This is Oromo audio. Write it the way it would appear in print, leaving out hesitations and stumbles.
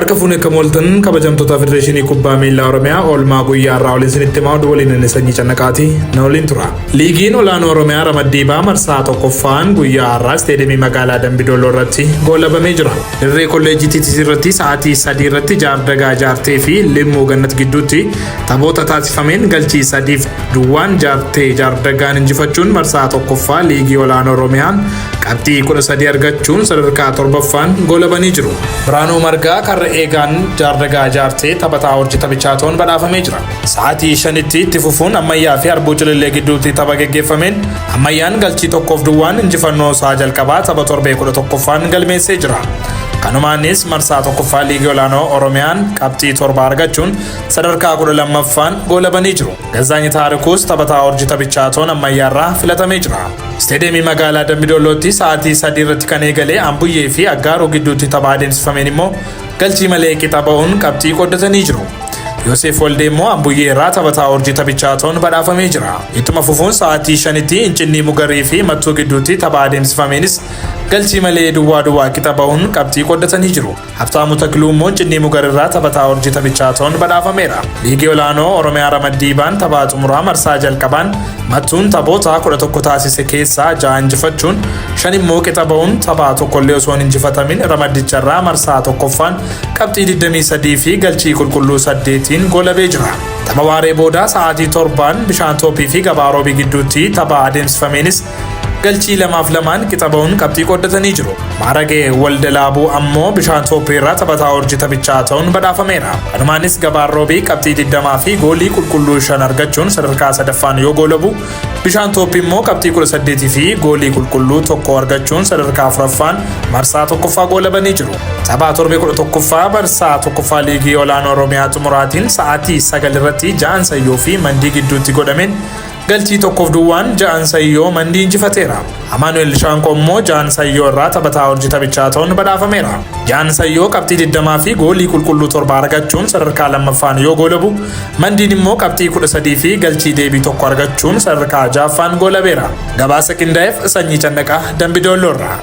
Harka fuune kamoltan kabajamtoota Federeeshinii Kubbaa Miilaa Oromiyaa oolmaa guyyaa irraa waliin isinitti himaa waliin sanyii cannaqaati na waliin tura. Liigiin olaanoo Oromiyaa Ramaddiibaa marsaa tokkoffaan guyyaa irraa isteediyamii magaalaa Dambidolloo irratti goolabamee jira. Dirree kolleejjii TTC irratti sa'aatii 3 irratti Jaardagaa Jaartee fi Limmuu Gannat gidduutti taphoota taasifameen galchii 3-2 Jaartee Jaardagaan injifachuun marsaa tokkoffaa liigii olaanoo Oromiyaan qabxii 13 argachuun sadarkaa 7ffaan goolabanii jiru. Biraanuu Margaa karra eegaan Jaardagaa Jaartee taphataa hojii taphichaatoon badhaafamee jira. Sa'aatii 5tti itti fufuun Ammayyaa fi Arbuu Cilillee gidduutti tapha geggeeffameen Ammayyaan galchii 1-2 injifannoo isaa jalqabaa tapha torbee 11ffaan galmeessee jira. Kanumaanis marsaa tokkoffaa liigii olaanoo Oromiyaan qabxii 7 argachuun sadarkaa 12ffaan goolabanii jiru. Gazaany Taarikuus taphataa hojii taphichaatoon Ammayyaarraa filatamee jira. Isteediyamii magaalaa Dambidollootti sa'aatii 3 irratti kan eegalee Ambuyyee fi Aggaaroo gidduutti tapha adeemsifameen immoo galchii malee qixa ba'uun qabxii qoodatanii jiru. Yoosef Waldee immoo Ambuyyee irraa taphataa hojii taphichaatoon badhaafamee jira. Ittuma fufuun sa'aatii 5tti Incinnii Mugarii fi Mattuu gidduutti tapha adeemsifameenis galchii malee duwwaa qixa ba'uun qabxii qoodatanii jiru. Habtaamuu Takluu immoo Incinnii Mugarii irraa taphataa hojii taphichaatoon badhaafameera. Liigii olaanoo Oromiyaa Ramaddiibaan taphaa xumuraa marsaa jalqabaan Mattuun taphoota 11 taasise keessaa 6 injifachuun 5 immoo qixa ba'uun taphaa tokkollee osoo hin injifatamin Ramaddicharraa marsaa tokkoffaan qabxii 23 fi galchii qulqulluu 8 goolabee jira. Tapha waaree boodaa sa'aatii 7 Bishaan Toophii fi Gabaaroobii gidduutti tapha adeemsifameenis galchii 2-2 qixa ba'uun qabxii qoodatanii jiru. Maaragee Waldalaabuu ammoo Bishaan Toophii irraa taphataa hojii taphichaatoon badhaafameera. Kanumaanis Gabaaroobii qabxii 20 fi goolii qulqulluu 5 argachuun sadarkaa 3ffaan yoo goolabu, Bishaan Toophii immoo qabxii 18 fi goolii qulqulluu 1 argachuun sadarkaa 4ffaan marsaa tokkoffaa goolabanii jiru. Tapha torbee 11ffaa marsaa tokkoffaa liigii olaanoo Oromiyaa xumuraatiin sa'aatii 9 irratti Ja'an Sayyoo fi Mandii gidduutti godhameen galchii 1-2 Ja'an Sayyoo Mandii injifateera. Amaanuel Shaanqoo immoo Ja'an Sayyoo irraa taphataa hojii taphichaatoon badhaafameera. Ja'an Sayyoo qabxii 20 fi goolii qulqulluu 7 argachuun sadarkaa 2ffaan yoo goolabu, Mandiin immoo qabxii 13 fi galchii deebii 1 argachuun sadarkaa 6ffaan goolabeera. Gabaasa qindaa'eef Sanyii Cannaqaa Dambidoolloorraa.